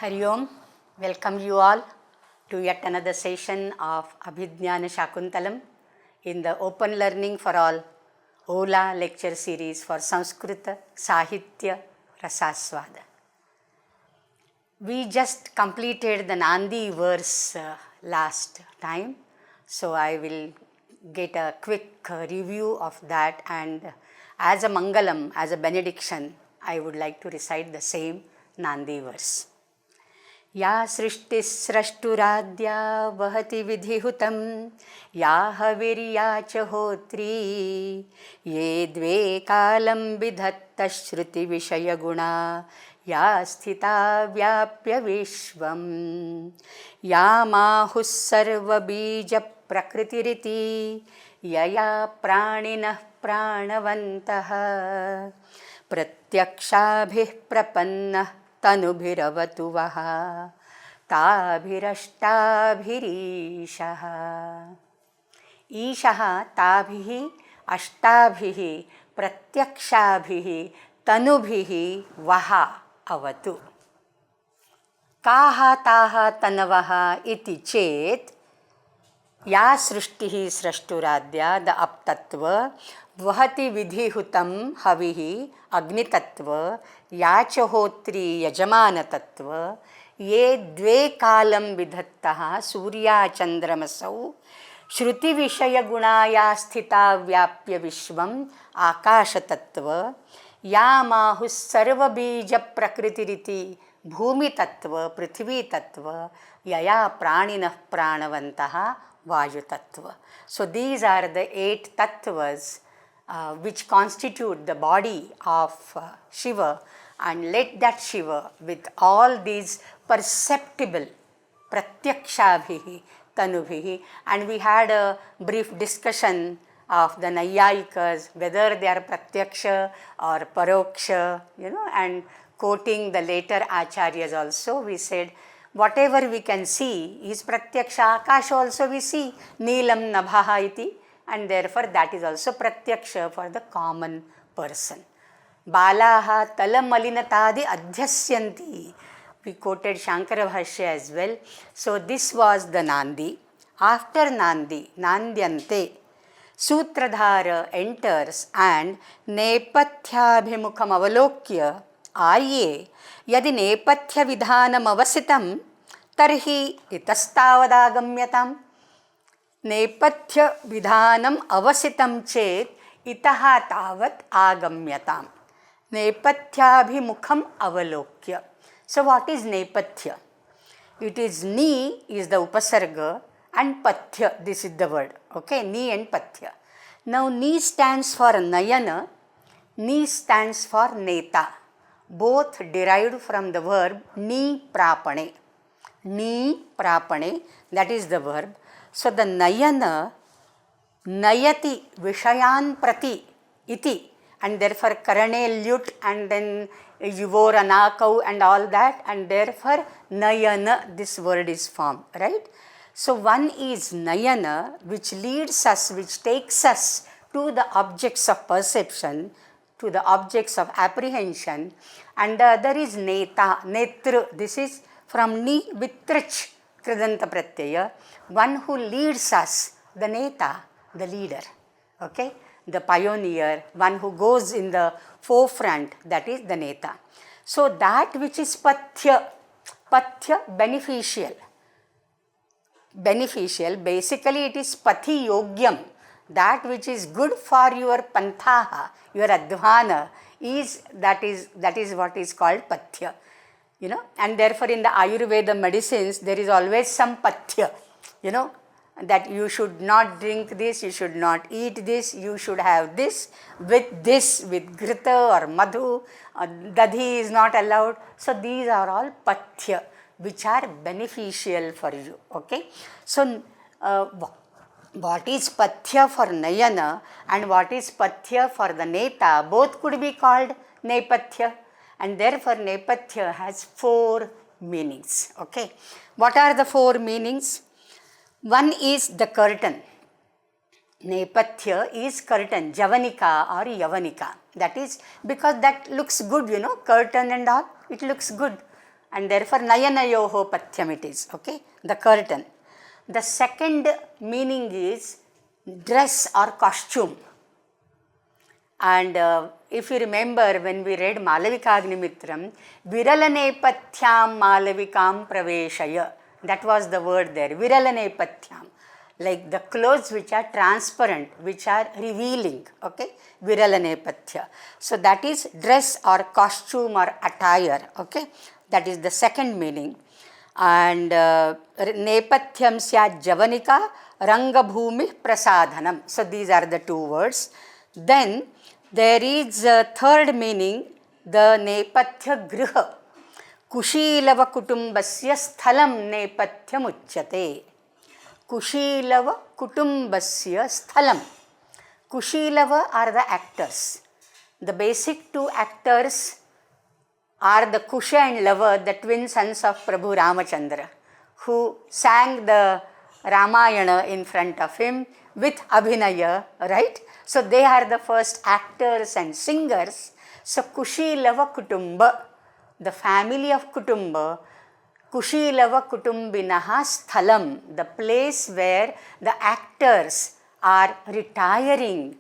Hari Om, welcome you all to yet another session of Abhijnana Sakuntalam in the Open Learning for All Ola lecture series for Sanskrit Sahitya Rasaswada. We just completed the Nandi verse last time, so I will get a quick review of that, and as a Mangalam, as a benediction, I would like to recite the same Nandi verse. या सृष्टिस्रष्टुराद्या वहति विधिहुतं या हविर्या च होत्री ये द्वे कालं विधत्तश्रुतिविषयगुणा या स्थिता व्याप्य विश्वं या माहुः सर्वबीजप्रकृतिरिति यया प्राणिनः प्राणवन्तः प्रत्यक्षाभिः प्रपन्नः तनुभिरवतु वः ताभिरष्टाभिरीशः. ईशः ताभिः अष्टाभिः प्रत्यक्षाभिः तनुभिः वः अवतु. काः ताः तनवः इति चेत् या सृष्टिः स्रष्टुराद्या द अपतत्व वहति विधिहुतं हविः अग्नितत्व या च होत्री यजमानतत्व ये द्वे कालं विधत्तः सूर्याचन्द्रमसौ श्रुतिविषयगुणाया स्थिता व्याप्य विश्वम् आकाशतत्व या माहुः सर्वबीजप्रकृतिरिति भूमितत्व पृथ्वीतत्व यया प्राणिनः प्राणवन्तः वायुतत्व. So these are the 8 tattvas which constitute the body of Shiva, and let that Shiva with all these perceptible pratyakshabhihi tanubhihi, and we had a brief discussion of the Naiyayikas, whether they are pratyaksha or paroksha, and quoting the later acharyas also, we said whatever we can see is pratyaksha. Akasha also we see, neelam nabhaha iti, and therefore that is also pratyaksha for the common person. Balaha talamalinatadi adhyasyanti. We quoted Shankara Bhashya as well. So this was the Nandi. After Nandi, Nandyante, Sutradhara enters and Nepathya-abhimukham avalokya आर्ये यदि नेपथ्य विधानम अवसितं तर्हि इतस्तावदागम्यताम्. नेपथ्य विधानम अवसितं चेत् इतः तावत् आगम्यताम्. नेपथ्याभिमुखम अवलोक्य. So what is नेपथ्य? It is ni is the upasarga and pathya, this is the word. Okay, ni and pathya. Now ni stands for nayana, ni stands for neta. Both derived from the verb ni prapane. Ni prapane, that is the verb. So the nayana, nayati vishayan prati iti, and therefore karane lyut and then yuvor anakau and all that, and therefore nayana, this word is formed, right? So one is nayana, which leads us, which takes us to the objects of perception, to the objects of apprehension, and the other is neta, netru. This is from ni with trich, kridanta pratyaya, one who leads us, the neta, the leader, okay, the pioneer, one who goes in the forefront, that is the neta. So that which is pathya, beneficial, basically it is pathi yogyam, that which is good for your panthaha, your advana, that is what is called pathya, and therefore in the Ayurveda medicines there is always some pathya, that you should not drink this, you should not eat this, you should have this, with grita or madhu, dadhi is not allowed. So these are all pathya which are beneficial for you, okay. So what is pathya for nayana and what is pathya for the neta, both could be called nepathya, and therefore nepathya has 4 meanings, okay. What are the 4 meanings? One is the curtain. Nepathya is curtain, javanika or yavanika. That is because that looks good, curtain and all, it looks good. and therefore Nayanayoho Pathyam it is, okay, the curtain. The second meaning is dress or costume. And if you remember when we read Malavikagnimitram, Viralanepathyaam Malavikam Praveshaya, that was the word there, Viralanepathyaam, like the clothes which are transparent, which are revealing, okay, Viralanepathya. So that is dress or costume or attire, okay, that is the second meaning. And Nepathyam Syat Javanika Rangabhumi Prasadhanam. So these are the two words. Then there is a third meaning, the Nepathya Griha. Kushilava Kutumbasya Sthalam Nepathyam Uchyate. Kushilava Kutumbasya Sthalam. Kushilava are the actors. The basic two actors are the Kusha and Lava, the twin sons of Prabhu Ramachandra, who sang the Ramayana in front of him with Abhinaya, right? So they are the first actors and singers. So Kushilava Kutumba, the family of Kutumba, Kushilava Kutumbinaha Sthalam, the place where the actors are retiring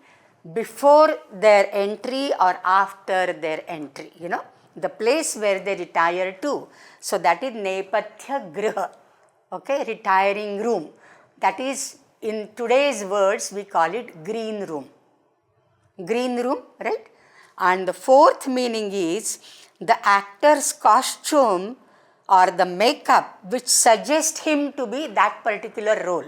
before their entry or after their entry, you know, the place where they retire to. So that is Nepathya Griha, okay, retiring room. That is, in today's words, we call it green room. Green room, right? And the fourth meaning is the actor's costume or the makeup which suggests him to be that particular role.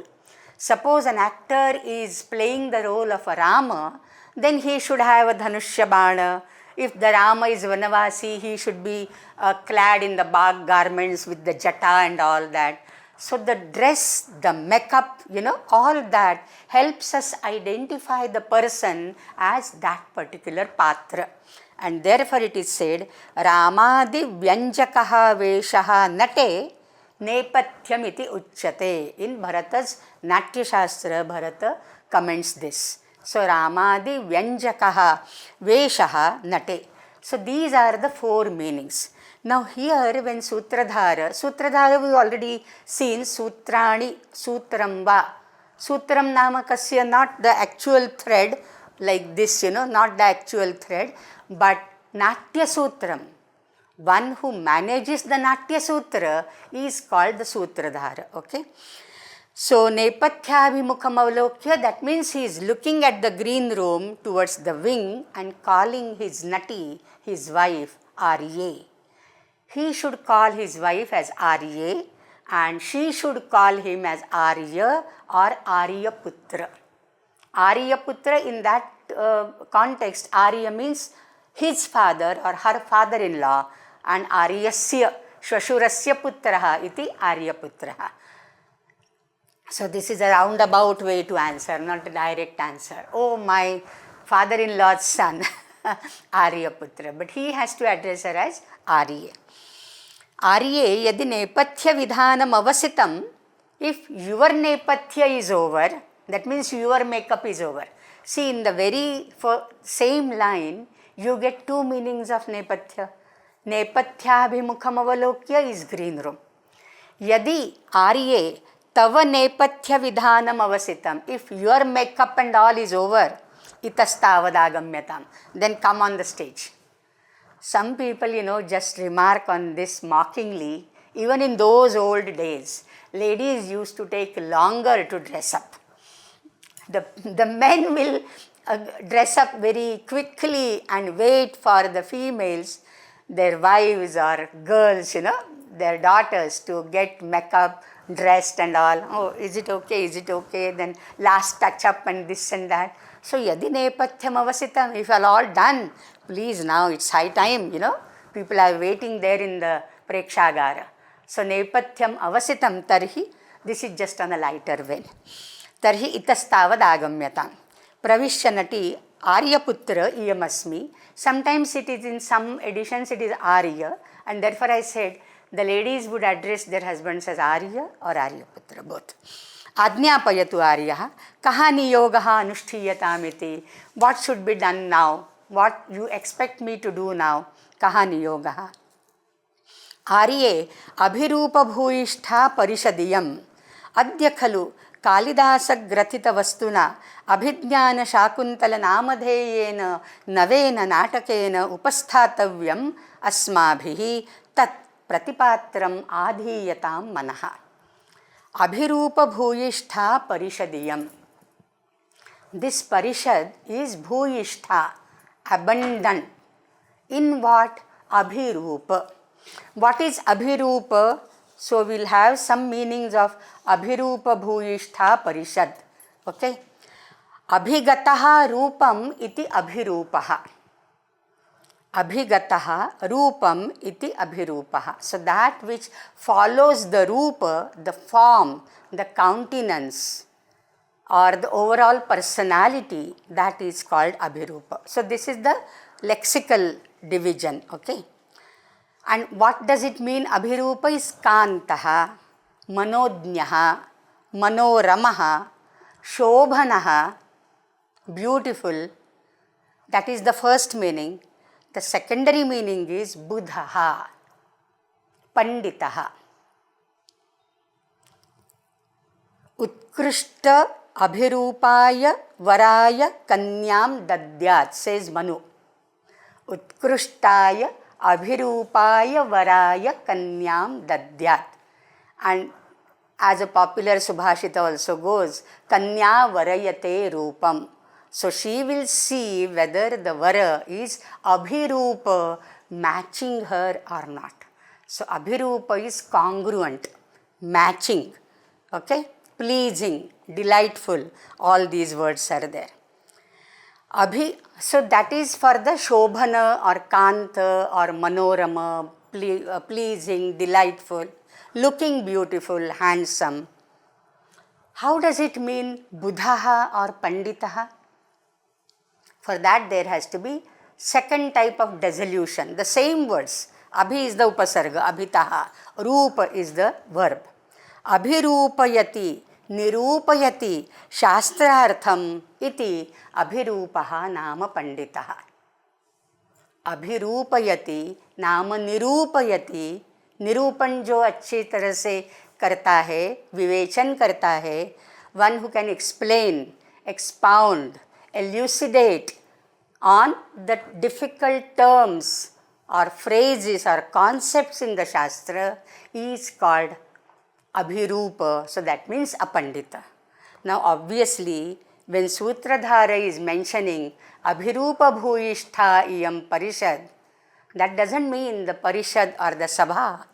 Suppose an actor is playing the role of a Rama, then he should have a Dhanushya Bana. If the Rama is Vanavasi, he should be clad in the bag garments with the jata and all that. So the dress, the makeup, you know, all that helps us identify the person as that particular patra. And therefore it is said, Ramadi Vyanjakaha Veshaha Nate Nepathyam iti Uchyate. In Bharata's Natyashastra, Bharata comments this. So Ramadi Vyanjakaha Veshaha Nate. So these are the four meanings. Now here when Sutradhara we already seen Sutrani, Sutramba. Sutram Namakasya, not the actual thread like this, you know, not the actual thread, but Natya Sutram. One who manages the Natya Sutra is called the Sutradhara, okay. So Nepathya-abhimukam avalokya, that means he is looking at the green room towards the wing and calling his Nati, his wife, Arya. He should call his wife as Arya and she should call him as Arya or Aryaputra. Aryaputra, in that context, Arya means his father or her father-in-law, and Aryasya, Shashurasya putraha iti Aryaputraha. So this is a roundabout way to answer, not a direct answer. Oh, my father-in-law's son, Aryaputra. But he has to address her as Arya. Arya yadi Nepathya vidhanam avasitam, if your Nepathya is over, that means your makeup is over. See, in the very same line, you get two meanings of Nepathya. Nepathya abhimukam avalokya is green room. Yadi Arya tava Nepathya vidhanam avasitam, if your makeup and all is over, itastavagamyatam, then come on the stage. Some people, you know, just remark on this mockingly. Even in those old days, ladies used to take longer to dress up. The men will dress up very quickly and wait for the females, their wives or girls, you know, their daughters to get makeup, dressed and all. Oh, is it okay? Is it okay? Then last touch up and this and that. So, yadi Nepathyam avasitam, if you are all done, please now it's high time, you know, people are waiting there in the Prekshagara. So, Nepathyam avasitam tarhi, this is just on a lighter vein. Tarhi itastavad agamyatam. Pravishya nati Aryaputra iyamasmi. Sometimes it is in some editions it is Arya, and therefore I said the ladies would address their husbands as Arya or Aryaputra, both. Adnyapayatu Aryaha, kaha niyogaha anushtiyatamiti. What should be done now? What you expect me to do now? Kaha niyogaha. आर्ये अभिरूपभूयिष्ठा परिषदियम् अद्य खलु कालिदासग्रथितवस्तुना अभिज्ञानशाकुन्तलनामधेयेन नवेन नाटकेन उपस्थातव्यम् अस्माभिः तत् प्रतिपात्रम् आधीयतां मनः. Abhirupa-bhuyishtha parishadiyam. This parishad is bhuyishtha, abundant. In what? Abhirupa. What is Abhirupa? So we'll have some meanings of Abhirupa-bhuyishtha parishad. Okay? Abhigataha rupam iti abhirupaha. Abhigataha rupam iti abhirupaha. So that which follows the rupa, the form, the countenance, or the overall personality, that is called abhirupa. So this is the lexical division. Okay. And what does it mean? Abhirupa is kantaha, manodnyaha, manoramaha, shobhanaha, beautiful. That is the first meaning. The secondary meaning is buddhaha, panditaha. Utkrishta abhirupaya varaya kanyam dadyat, says Manu. Utkrishtaya abhirupaya varaya kanyam dadyat. And as a popular subhashita also goes, kanya varayate rupam. So she will see whether the vara is abhirupa, matching her or not. So abhirupa is congruent, matching, okay, pleasing, delightful. All these words are there. So that is for the shobhana or kanta or manorama, pleasing, delightful, looking beautiful, handsome. How does it mean buddhaha or panditaha? For that there has to be second type of dissolution. The same words. Abhi is the upasarga, abhitaha. Rupa is the verb. Abhirupayati, nirupayati, shastrartham iti abhirupaha nama panditaha. Abhirupayati, nama nirupayati. Nirupan jo अच्छी तरह से करता है, विवेचन करता है. One who can explain, expound, elucidate on the difficult terms or phrases or concepts in the Shastra is called Abhirupa. So that means a Pandita. Now obviously when Sutradhara is mentioning Abhirupa Bhuyishtha iyam Parishad, that doesn't mean the Parishad or the Sabha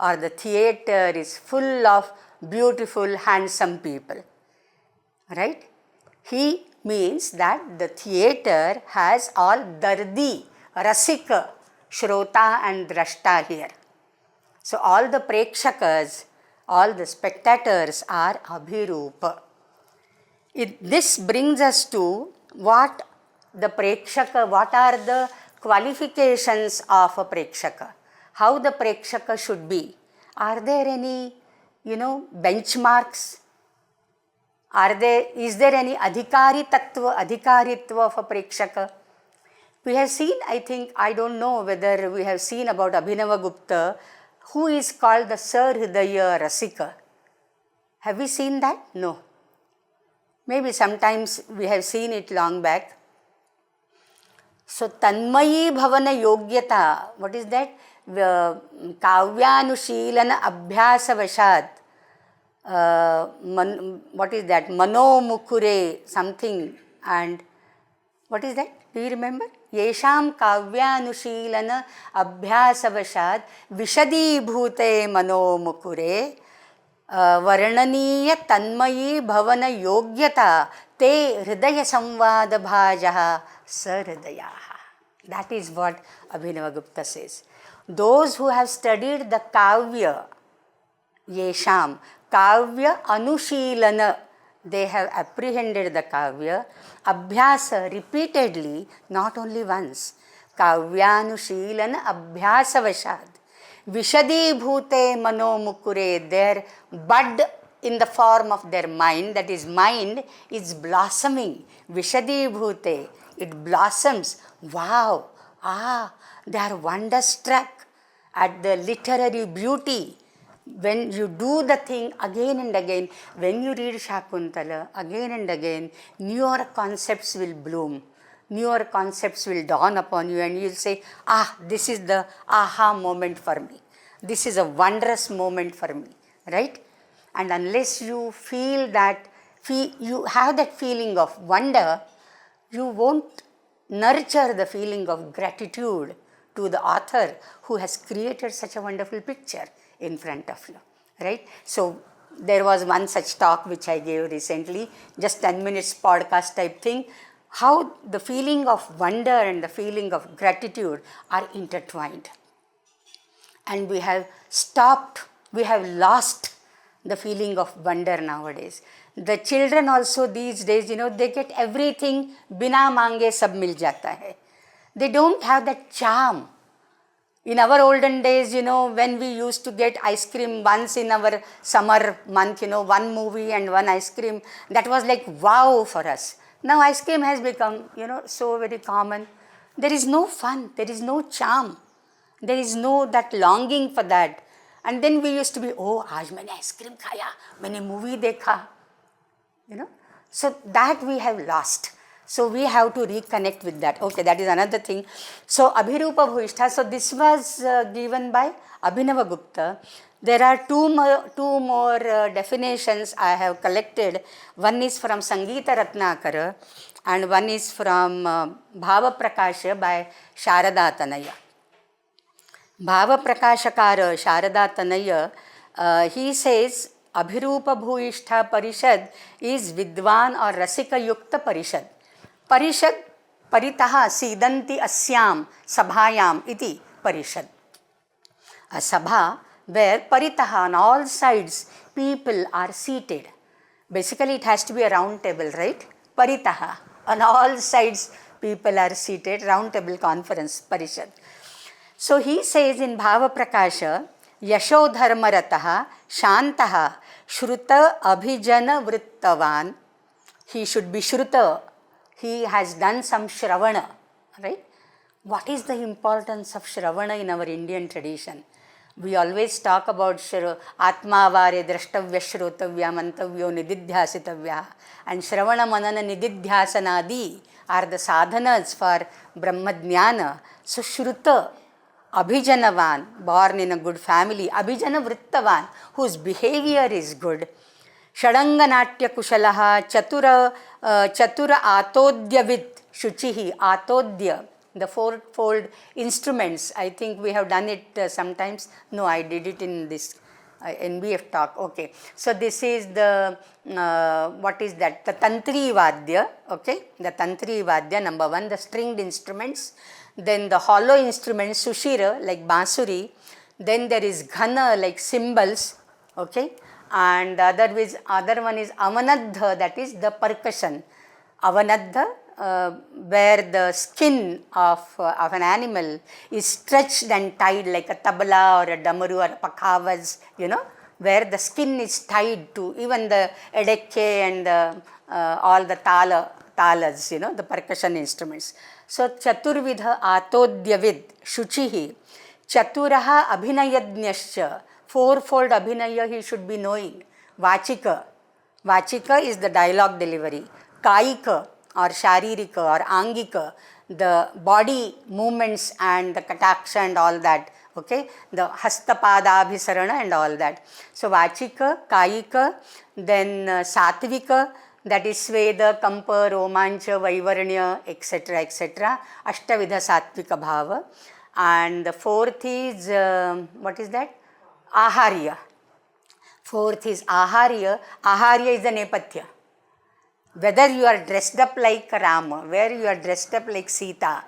or the theatre is full of beautiful, handsome people. Right? He means that the theatre has all dardi, rasika, shrota and drashta here. So all the prekshakas, all the spectators are abhirupa. This brings us to what the prekshaka, what are the qualifications of a prekshaka, how the prekshaka should be. Are there any, benchmarks? Is there any adhikari tattva, adhikaritva of a prekshaka? We have seen, I don't know whether we have seen about Abhinavagupta, who is called the Sarhridaya Rasika. Have we seen that? No. Maybe sometimes we have seen it long back. So, Tanmayi Bhavana Yogyata, what is that? Kavyanushilana Abhyasa Vashad. What is that? Mano Mukure something, and what is that? Do you remember? Yesham Kavyanushilana Abhyasavashad Vishadi Bhute Mano Mukure Varnaniya Tanmayi Bhavana Yogyata Te Hridaya Samvada Bhajaha Sarhridayaha. That is what Abhinavagupta says. Those who have studied the Kavya, Yesham, Kavya Anushilana, they have apprehended the Kavya, Abhyasa repeatedly, not only once. Kavyanushilana Abhyasa Vashad. Vishadi Bhute Mano Mukure, their bud in the form of their mind, that is, mind is blossoming. Vishadi Bhute, it blossoms. Wow, they are wonderstruck. at the literary beauty. When you do the thing again and again, when you read Shakuntala again and again, newer concepts will bloom, newer concepts will dawn upon you, and you'll say, this is the aha moment for me. This is a wondrous moment for me, right? And unless you feel that, you have that feeling of wonder, you won't nurture the feeling of gratitude to the author who has created such a wonderful picture in front of you, right? So there was one such talk which I gave recently, just 10 minutes podcast type thing, how the feeling of wonder and the feeling of gratitude are intertwined. And we have lost the feeling of wonder nowadays. The children also these days, they get everything, bina mange sab mil jata hai. They don't have that charm. In our olden days, when we used to get ice cream once in our summer month, one movie and one ice cream, that was like wow for us. Now ice cream has become, so very common. There is no fun, there is no charm. There is no that longing for that. And then we used to be, aaj maine ice cream khaya, maine movie dekha. So that we have lost. So we have to reconnect with that. Okay, that is another thing. So Abhirupa Bhuishta, so this was given by Abhinava Gupta. There are two more definitions I have collected. One is from Sangeeta Ratnakara and one is from Bhava Prakasha by Sharada Tanaya. Bhava Prakashakara Sharada Tanaya, he says Abhirupa Bhuishta Parishad is Vidwan or Rasika Yukta Parishad. Parishad paritaha sidanti asyam sabhayam iti parishad. A sabha where paritaha on all sides people are seated. Basically it has to be a round table, right? Paritaha, on all sides people are seated, round table conference, parishad. So he says in Bhava Prakasha, Yashodharmarataha Shantaha Shruta Abhijana Vrittavan. He should be Shruta. He has done some Shravana, right? What is the importance of Shravana in our Indian tradition? We always talk about Atmavare Drashtavya Shrotavya Mantavyo Nididhyasitavya, and Shravana Manana Nididhyasanadi are the sadhanas for Brahmadhyana. So Shruta, Abhijanavan, born in a good family, Abhijana Vrittavan, whose behavior is good. Shadanga Natya Kushalaha Chatura Atodyavid Shuchihi Atodya, the fourfold instruments. I think we have done it sometimes. No, I did it in this NBF talk. Okay, so this is the what is that? The Tantri Vadya. Okay, the Tantri Vadya, number one, the stringed instruments. Then the hollow instruments, Sushira, like Bansuri. Then there is Ghana, like cymbals. Okay. And the other one is Avanadha, that is the percussion. Avanadha, where the skin of an animal is stretched and tied like a tabla or a damaru or a pakhavas, where the skin is tied to even the edekke and all the talas, the percussion instruments. So Chaturvidha Atodyavid Shuchihi Chaturaha Abhinayadnyascha. Fourfold abhinaya he should be knowing. Vachika. Vachika is the dialogue delivery. Kaika or sharirika or angika, the body movements and the kataksha and all that. Okay, the hastapadabhisarana and all that. So Vachika, Kaika, then Satvika, that is Sveda, Kampa, Romancha, Vaivaranya, etc. etc. Ashtavidha Satvika Bhava. And the fourth is, what is that? Aharya. Fourth is Aharya. Aharya is the Nepathya. Whether you are dressed up like Rama, where you are dressed up like Sita,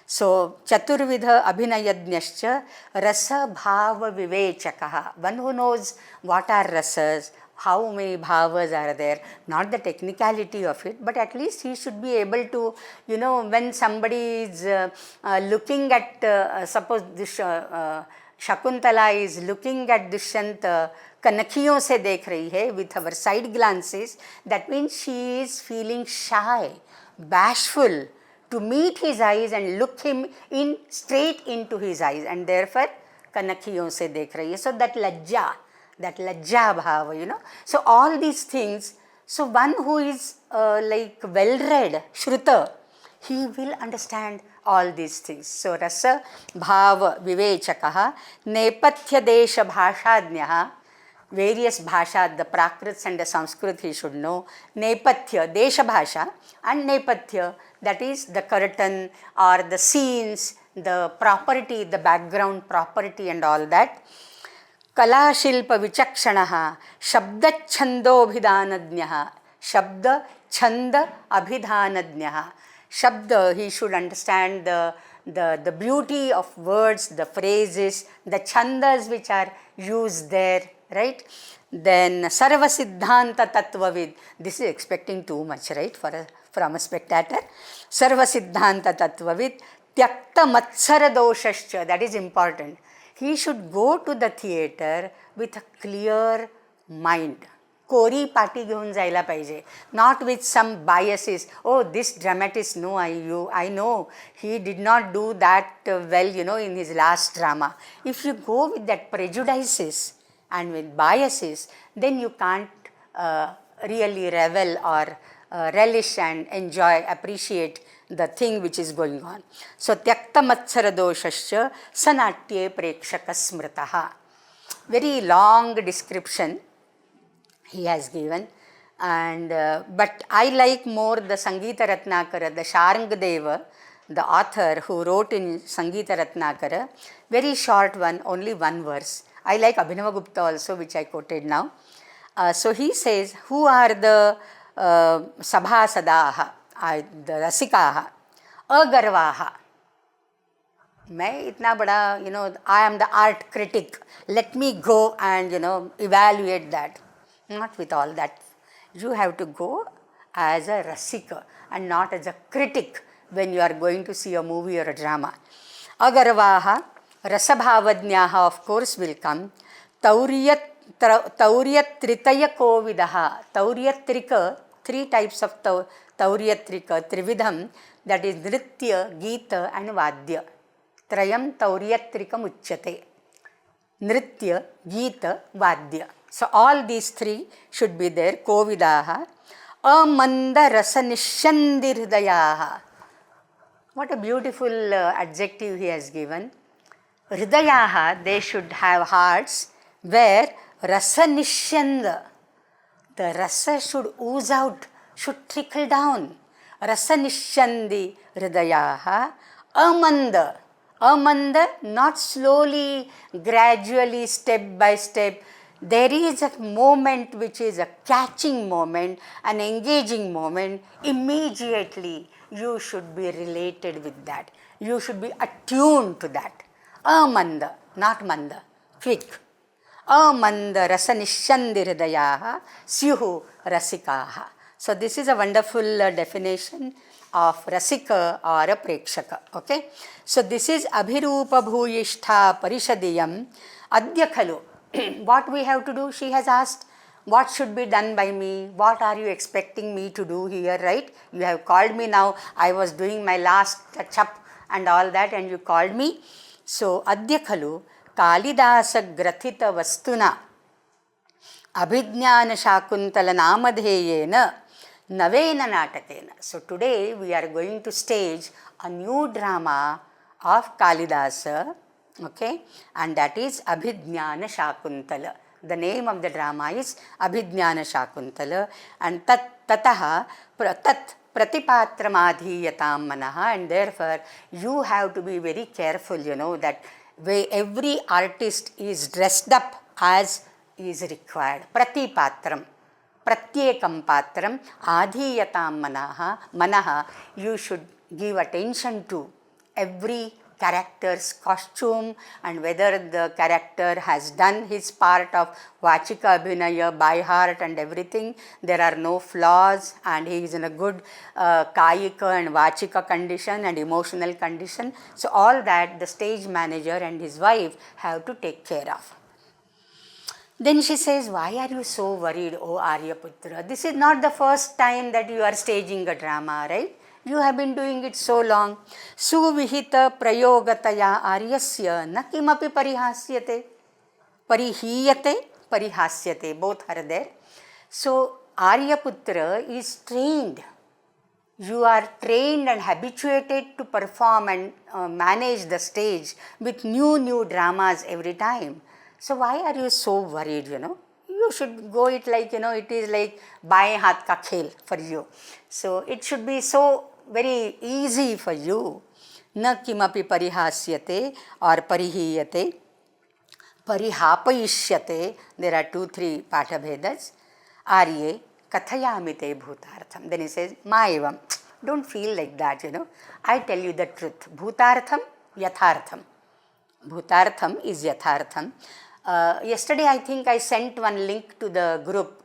So, Chaturvidha Abhinayadnyascha Rasa Bhava Vivechakaha. One who knows what are rasas, how many bhavas are there, not the technicality of it, but at least he should be able to, when somebody is looking at, suppose this Shakuntala is looking at Dushyanta कनखियों से देख रही है with her side glances, that means she is feeling shy, bashful to meet his eyes and look him straight into his eyes, and therefore कनखियों से देख रही है. So that lajja bhava, So all these things, so one who is like well-read, Shruta, he will understand all these things. So rasa bhava vivechakaha nepathya desha bhashadnyaha, various bhasha, the Prakrits and the Sanskrit he should know. Nepathya, desha bhasha, and Nepathya, that is the curtain or the scenes, the property, the background property and all that. Kala shilpa vichakshanaha shabda chandobhidhanadnyaha, shabda chanda abhidhanadnyaha. Shabda, he should understand the beauty of words, the phrases, the chandas which are used there, right? Then sarva siddhanta tattvavid, this is expecting too much, right, from a spectator. Sarva siddhanta tattvavid tyakta matsara doshascha, that is important. He should go to the theater with a clear mind. कोरी पाटी घेऊन जायला पाहिजे, not with some biases. Oh, this dramatist, no, I know he did not do that well, in his last drama. If you go with that prejudices and with biases, then you can't really revel or relish and enjoy, appreciate the thing which is going on. So tyakta matsara doshascha sanatye prekshaka smritaha. Very long description he has given, and but I like more the Sangeeta Ratnakara, the Sharangdeva, the author who wrote in Sangeeta Ratnakara, very short one, only one verse. I like Abhinavagupta also, which I quoted now. So he says, who are the sabhasadaha, the rasikaha, agarvaha. मैं इतना बड़ा, I am the art critic, let me go and, evaluate that. Not with all that. You have to go as a rasika and not as a critic when you are going to see a movie or a drama. Agarvaha, rasabhavadnyaha of course will come. Tauryat tritaya kovidaha. Tauryatrika, three types of tauryatrika, trividham, that is nritya, gita and vadya. Trayam tauryatrikam uchyate. Nritya, gita, vadya. So all these three should be there. Kovidaha. Amanda rasa nishandirdayaha. What a beautiful adjective he has given. Hridayaha, they should have hearts where rasa nishyanda, the rasa should ooze out, should trickle down. Rasa nishyandi hridayaha. Amanda, not slowly, gradually, step by step. There is a moment which is a catching moment, an engaging moment. Immediately you should be related with that. You should be attuned to that. Amanda, not manda, quick. Amanda rasa nishandirdayaha syuhu rasikaha. So this is a wonderful definition of rasika or a prekshaka. Okay. So this is abhirupa bhuyishtha parishadiyam adya khalu. What we have to do, she has asked, what should be done by me? What are you expecting me to do here, right? You have called me now. I was doing my last touch-up and all that, and you called me. So, adya khalu Kalidasa grathita vastuna Abhijnana Sakuntala namadheyena navena natakena. So, today we are going to stage a new drama of Kalidasa. Okay, and that is Abhijnana Sakuntala. The name of the drama is Abhijnana Sakuntala, and tataha pratipatram manaha, and therefore you have to be very careful, that every artist is dressed up as is required. Pratipatram, pratyekam patram adhiyatam manaha, you should give attention to every character's costume and whether the character has done his part of Vachika Abhinaya by heart and everything. There are no flaws and he is in a good Kayika and Vachika condition and emotional condition. So all that the stage manager and his wife have to take care of. Then she says, why are you so worried, O Aryaputra? This is not the first time that you are staging a drama, right? You have been doing it so long. Suvihita prayogataya aryasya na kimapi parihasyate. Parihiyate, parihasyate, both are there. So Aryaputra is trained. You are trained and habituated to perform and manage the stage with new dramas every time. So why are you so worried, You should go it like, it is like baएं हाथ का खेल for you. So it should be so very easy for you. न किमपि परिहास्यते or परिहीयते. Parihapayishyate, there are 2-3 patha bhedas. Arye kathayamite bhutartham. Then he says, Maevam. Don't feel like that, I tell you the truth. Bhutartham, yathartham. Bhutartham is yathartham. Yesterday I think I sent one link to the group.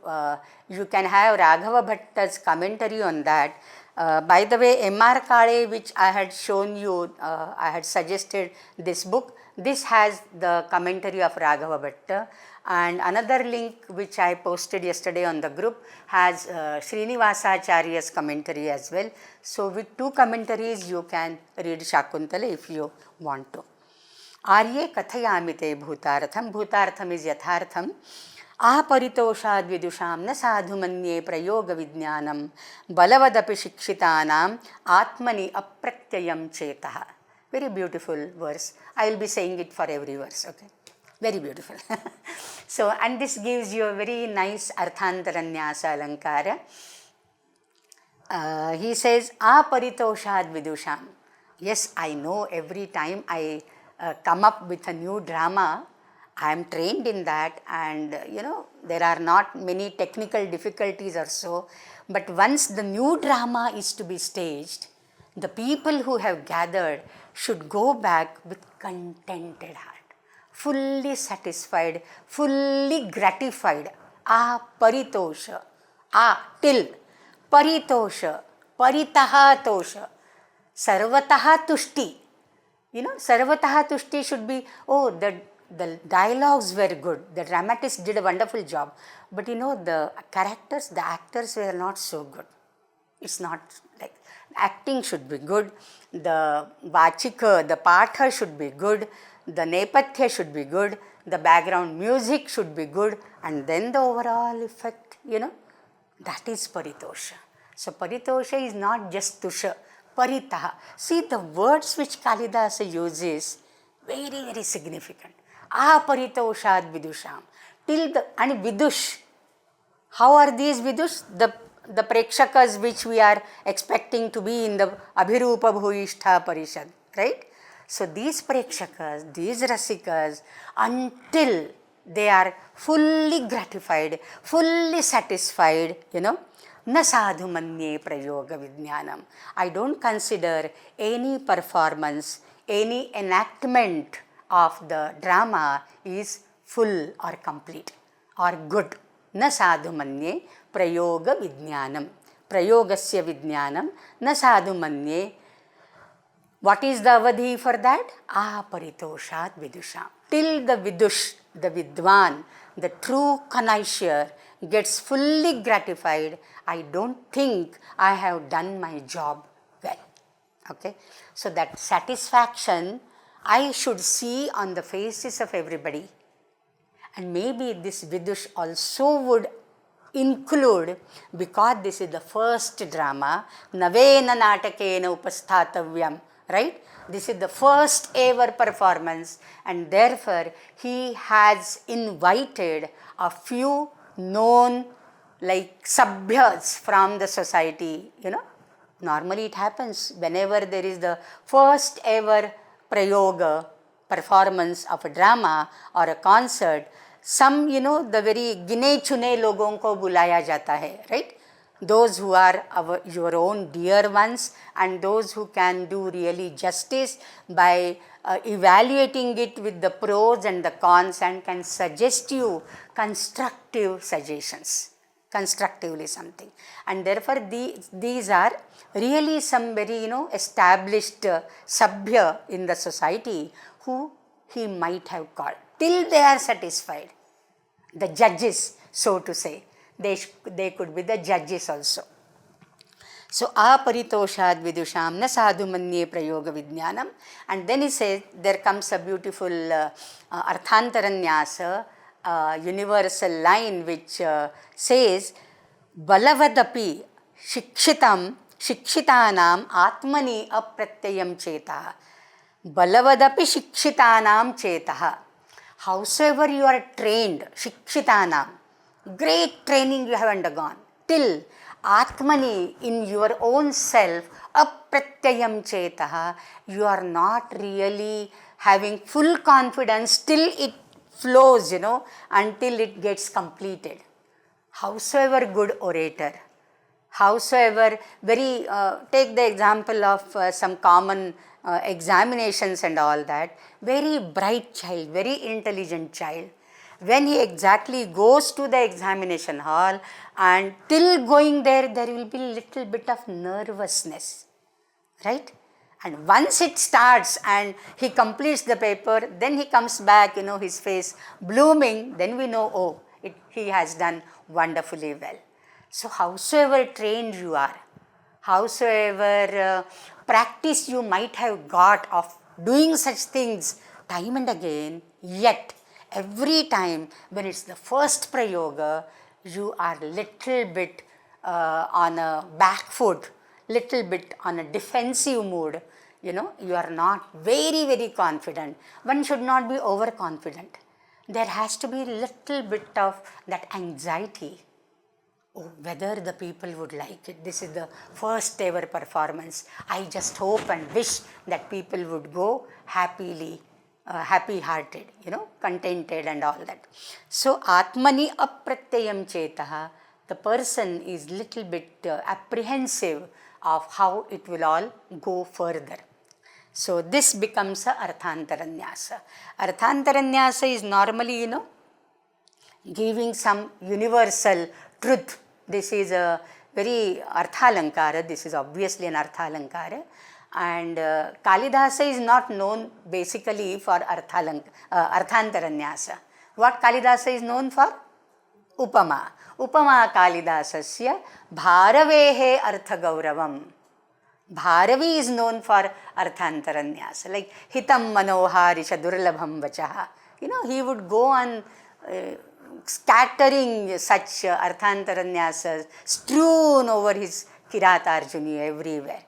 You can have Raghava Bhatta's commentary on that. By the way, M.R. Kale, which I had shown you, I had suggested this book. This has the commentary of Raghava Bhatta, and another link which I posted yesterday on the group has Srinivasacharya's commentary as well. So with 2 commentaries you can read Shakuntala if you want to. Arye kathayamite bhutartham. Bhutartham is yathartham. Aparitoshad vidusham na sadhumanye prayoga vijnanam balavadapi shikshitanam atmani apratyayam chetaha. Very beautiful verse. I will be saying it for every verse, okay? Very beautiful. So, and this gives you a very nice Arthantaranyasa Alankara. He says, Aparitoshad vidusham. Yes, I know every time I come up with a new drama, I am trained in that, and there are not many technical difficulties or so. But once the new drama is to be staged, the people who have gathered should go back with contented heart, fully satisfied, fully gratified. Paritosha. Till. Paritosha. Paritaha tosha. Sarvataha tushti. Sarvataha tushti should be, the dialogues were good, the dramatists did a wonderful job, but the characters, the actors were not so good. It's not like, acting should be good, the vachika, the patha should be good, the nepathya should be good, the background music should be good, and then the overall effect, that is paritosha. So paritosha is not just tusha, paritaha. See, the words which Kalidasa uses, very, very significant. Aparitoshad vidusham. And vidush. How are these vidush? The prekshakas which we are expecting to be in the Abhirupa Bhuishtha Parishad, right? So these prekshakas, these rasikas, until they are fully gratified, fully satisfied, na sadhu manye prayoga vijnanam. I don't consider any performance, any enactment of the drama is full or complete or good. Na sadhu manye prayoga vijnanam. Prayogasya vijnanam na sadhu manye. What is the avadhi for that? Aparitoshat vidusham. Till the vidush, the vidwan, the true connoisseur gets fully gratified, I don't think I have done my job well. Okay? So that satisfaction I should see on the faces of everybody. And maybe this vidush also would include, because this is the first drama, Navena Natakena Upastatavyam, right? This is the first ever performance, and therefore he has invited a few known like sabhyas from the society, Normally it happens whenever there is the first ever prayoga, performance of a drama or a concert, some, the very gine chune logon ko bulaya jata hai, right? Those who are your own dear ones, and those who can do really justice by evaluating it with the pros and the cons, and can suggest you constructive suggestions, constructively something. And therefore these are really some very established sabhya in the society who he might have called, till they are satisfied. The judges, so to say, they could be the judges also. So, aparitoshad vidusham na sadhu manye prayoga vijnanam. And then he says, there comes a beautiful arthantaranyasa, universal line which says, balavadapi shikshitanam atmani apratyayam chetaha. Balavadapi shikshitanam chetaha. Howsoever you are trained, shikshitanam, great training you have undergone, till Atmani, in your own self, apratyayam chetaha, you are not really having full confidence till it flows, until it gets completed. Howsoever good orator, howsoever take the example of some common examinations and all that, very bright child, very intelligent child, when he exactly goes to the examination hall, and till going there will be little bit of nervousness, right? And once it starts and he completes the paper, then he comes back, his face blooming, then we know, oh, he has done wonderfully well. So howsoever trained you are, howsoever practice you might have got of doing such things time and again, yet every time when it's the first prayoga, you are little bit on a back foot, little bit on a defensive mood, you are not very, very confident. One should not be overconfident. There has to be little bit of that anxiety. Oh, whether the people would like it. This is the first ever performance. I just hope and wish that people would go happily, happy-hearted, contented and all that. So, Atmani apratyayam chetaha, the person is little bit apprehensive of how it will all go further. So, this becomes a Arthantaranyasa. Arthantaranyasa is normally, giving some universal truth. This is a very Arthalankara, this is obviously an Arthalankara. And Kalidasa is not known basically for Arthantaranyasa. What Kalidasa is known for? Upama. Upama Kalidasasya Bharavehe Arthagauravam. Bharavi is known for Arthantaranyasa, like Hitam Manoharisha Durlabham Vachaha. He would go on scattering such Arthantaranyasas strewn over his Kiratarjuni everywhere.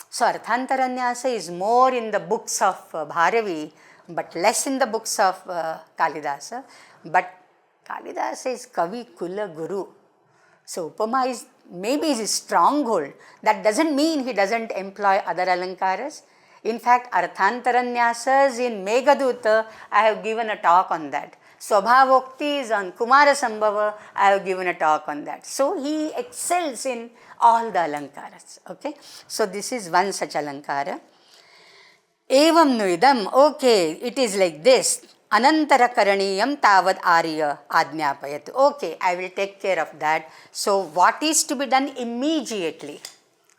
So, Arthantaranyasa is more in the books of Bharavi, but less in the books of Kalidasa. But Kalidasa is Kavi Kula Guru. So, Upama is maybe his stronghold. That doesn't mean he doesn't employ other Alankaras. In fact, Arthantaranyasas in Meghaduta, I have given a talk on that. Swabhavokti is on Kumara Sambhava, I have given a talk on that. So, he excels in all the Alankaras. Okay? So, this is one such Alankara. Evam nuidam, okay, it is like this. Anantara karaniyam tavad arya adnyapayat. Okay, I will take care of that. So, what is to be done immediately?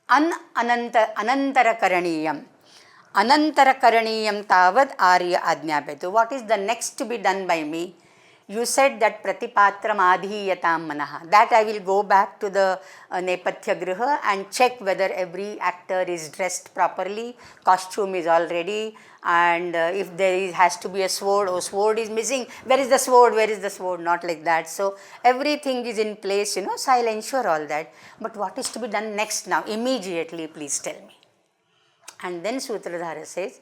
Anantara karaniyam. Anantara karaniyam tavad arya adnyapayat. What is the next to be done by me? You said that pratipatram adhiyatam manaha. That I will go back to the Nepathya Griha and check whether every actor is dressed properly, costume is all ready, and if there has to be a sword, or sword is missing, where is the sword, where is the sword, not like that. So, everything is in place, so I will ensure all that. But what is to be done next now, immediately, please tell me. And then Sutradhara says,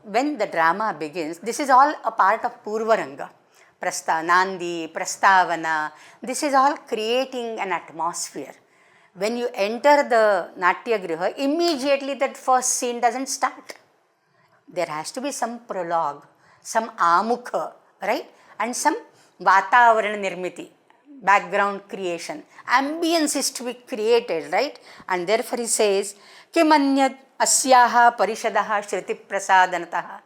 when the drama begins, this is all a part of Purvaranga. Nandi, Prastavana, this is all creating an atmosphere. When you enter the Natya Griha, immediately that first scene doesn't start. There has to be some prologue, some amukha, right? And some Vatavarana Nirmiti, background creation. Ambience is to be created, right? And therefore he says, Kimanyat asyaha parishadaha shriti prasadanataha.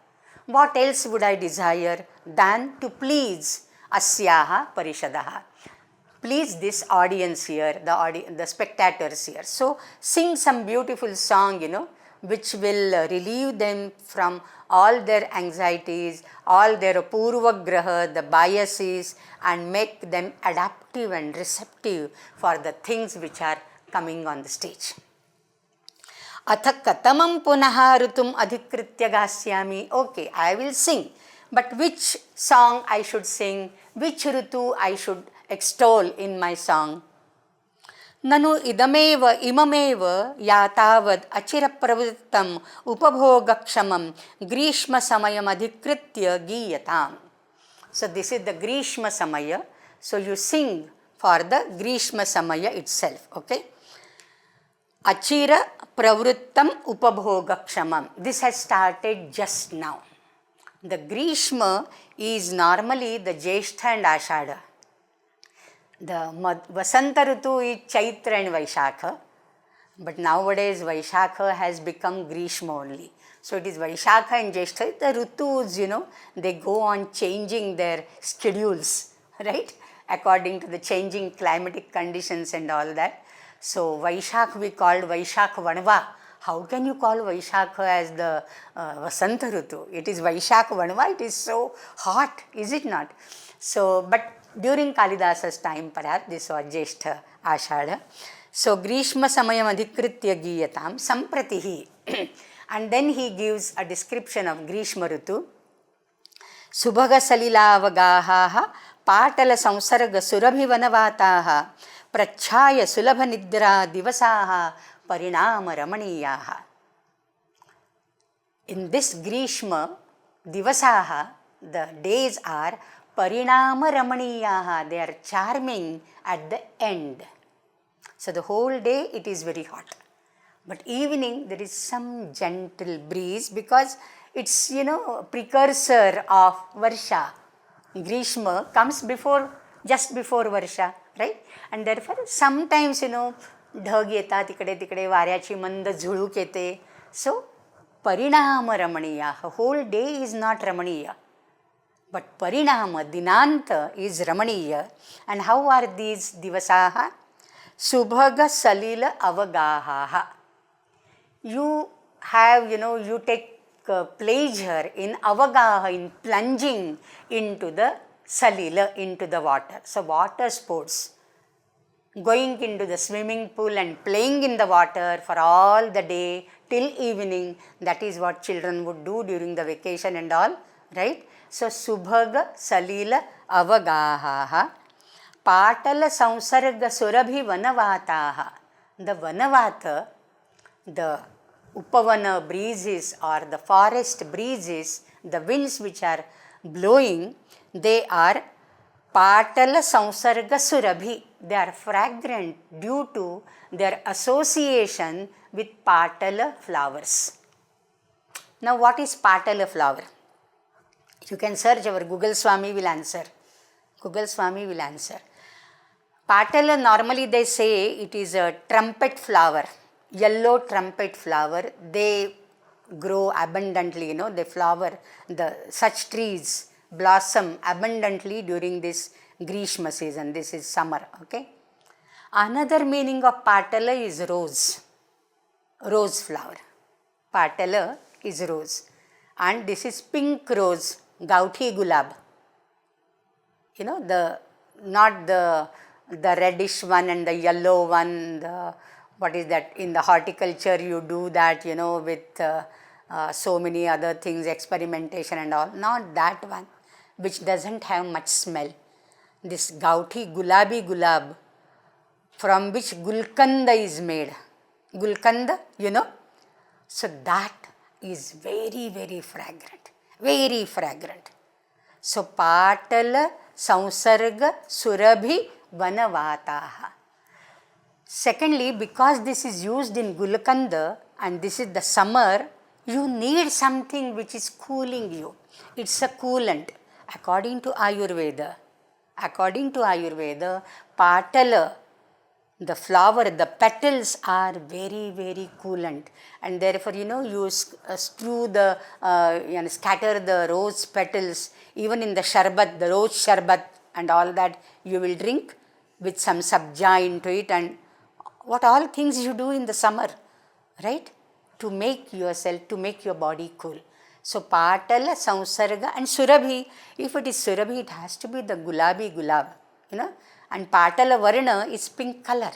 What else would I desire than to please asyaha parishadaha? Please this audience here, the spectators here. So, sing some beautiful song, which will relieve them from all their anxieties, all their purvagraha, the biases, and make them adaptive and receptive for the things which are coming on the stage. Atha katamam punaha rutum adhikritya gasyami. Okay, I will sing. But which song I should sing? Which ritu I should extol in my song? Nanu idameva imameva yatavad achirapravrittam upabhogakshamam grishma samayam adhikritya giyatam. So this is the Grishma Samaya. So you sing for the Grishma Samaya itself. Okay. Achira pravrittam upabhogakshamam. This has started just now. The Grishma is normally the Jyeshtha and Ashadha. The Vasanta Ritu is Chaitra and Vaishakha. But nowadays Vaishakha has become Grishma only. So it is Vaishakha and Jyeshtha. The Ritus, they go on changing their schedules, right? According to the changing climatic conditions and all that. So Vaishakha we called Vaishakha Vanva. How can you call Vaishakha as the Vasanta Ritu? It is Vaishakha Vanva. It is so hot, is it not? So, but during Kalidasa's time, perhaps this was Jyeshtha Ashadha. So Grishma Samayam Adhikritya Giyatam Sampratihi. And then he gives a description of Grishma Ritu. Subhaga Salila Avagaha Patala Samsarga Surabhi Vanavataha Prachaya Sulabha Nidra Divasaha Parinama Ramaniyaha. In this Grishma Divasaha, the days are Parinama Ramaniyaha. They are charming at the end. So the whole day it is very hot. But evening there is some gentle breeze because it's, precursor of Varsha. Grishma comes just before Varsha, right? And therefore sometimes, ढग येतात तिकडे तिकडे वाऱ्याची मंद झुळूक येते. So Parinama Ramaniya. Whole day is not Ramaniya. But Parinama, Dinanta is Ramaniya. And how are these Divasaha? Subhaga Salila Avagaha. You have, you take pleasure in Avagaha, in plunging into the Salila, into the water. So water sports. Going into the swimming pool and playing in the water for all the day till evening. That is what children would do during the vacation and all, right? So Subhaga Salila Avagaha. Patala Samsarga Surabhi Vanavataha. The Vanavata, the Upavana breezes or the forest breezes, the winds which are blowing, they are Patala Samsarga Surabhi. They are fragrant due to their association with Patala flowers. Now what is Patala flower? You can search, our Google Swami will answer. Google Swami will answer. Patala, normally they say it is a trumpet flower, yellow trumpet flower. They grow abundantly, they flower. Such trees blossom abundantly during this Grishma season. This is summer, okay. Another meaning of Patala is rose, rose flower. Patala is rose. And this is pink rose, Gauthi Gulab. Not the reddish one and the yellow one, what is that, in the horticulture you do that, with so many other things, experimentation and all. Not that one, which doesn't have much smell. This Gauthi Gulabi Gulab, from which Gulkanda is made. Gulkanda, So that is very, very fragrant. Very fragrant. So Patala Samsarga Surabhi Vanavataha. Secondly, because this is used in Gulkanda and this is the summer, you need something which is cooling you. It's a coolant. According to Ayurveda, Patala, the flower, the petals are very, very coolant. And therefore, you strew scatter the rose petals, even in the sharbat, the rose sharbat and all that you will drink with some sabja into it, and what all things you do in the summer, right? To make your body cool. So Patala, Samsarga and Surabhi. If it is Surabhi, it has to be the Gulabi Gulab, and Patala Varna is pink color.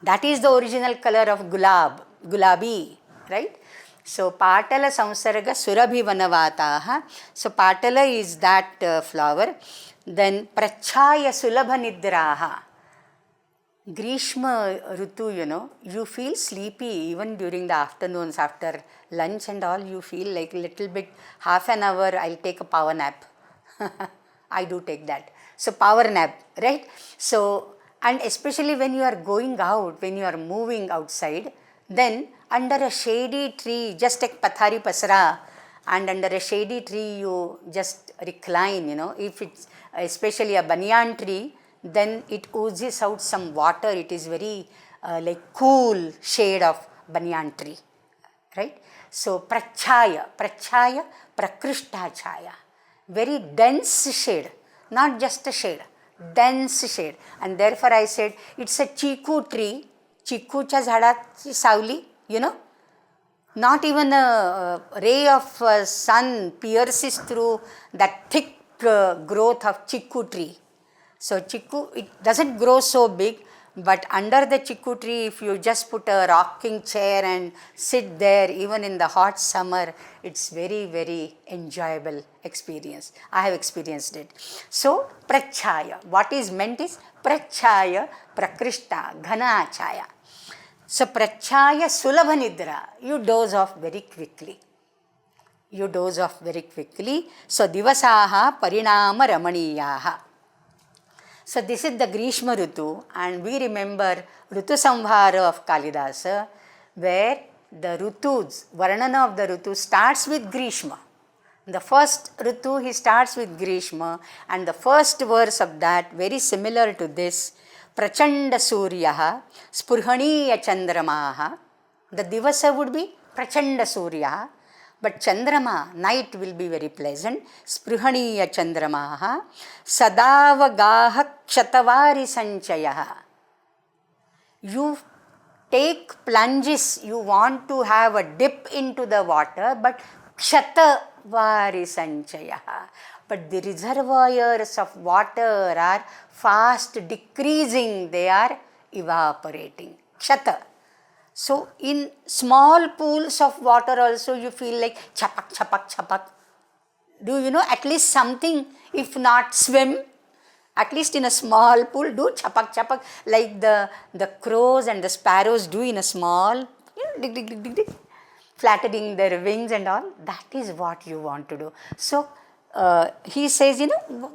That is the original color of Gulab, gulabi, right? So Patala Samsarga Surabhivanavataha. So Patala is that flower. Then Prachaya Sulabha Nidraha. Grishma Ritu, you feel sleepy even during the afternoons after lunch and all. You feel like a little bit, half an hour, I'll take a power nap. I do take that. So power nap, right? So, and especially when you are going out, when you are moving outside, then under a shady tree, just take Pathari Pasra, and under a shady tree you just recline, if it's especially a banyan tree, then it oozes out some water. It is very like cool shade of banyan tree, right? So Prachaya, Prakrishta Chaya, very dense shade, not just a shade, dense shade. And therefore I said it's a chiku tree, chikucha झाडाची सावली, not even a ray of sun pierces through that thick growth of chiku tree. So chiku, it doesn't grow so big, but under the chiku tree, if you just put a rocking chair and sit there, even in the hot summer, it's very, very enjoyable experience. I have experienced it. So Prachaya, what is meant is Prachaya, Prakrishta, Ghana Chaya. So Prachaya Sulabha Nidra, you doze off very quickly. So Divasaha Parinama Ramaniyaha. So this is the Grishma Ritu, and we remember Ritu Samhara of Kalidasa, where the Ritus, Varnana of the Ritu starts with Grishma. The first Ritu he starts with Grishma, and the first verse of that, very similar to this, Prachanda Suryaha, Spurhaniya Chandramaha. The Divasa would be Prachanda Suryaha, but Chandrama, night will be very pleasant. Spruhaniya Chandramaha, Sadavagaha Ksatavari Sanchayaha. You take plunges, you want to have a dip into the water, but Ksatavari Sanchayaha. But the reservoirs of water are fast decreasing, they are evaporating. Kshata. So in small pools of water also you feel like chapak, chapak, chapak. Do at least something, if not swim, at least in a small pool, do chapak, chapak, like the crows and the sparrows do in a small, dig, dig, dig, dig, dig, flattening their wings and all. That is what you want to do. So he says,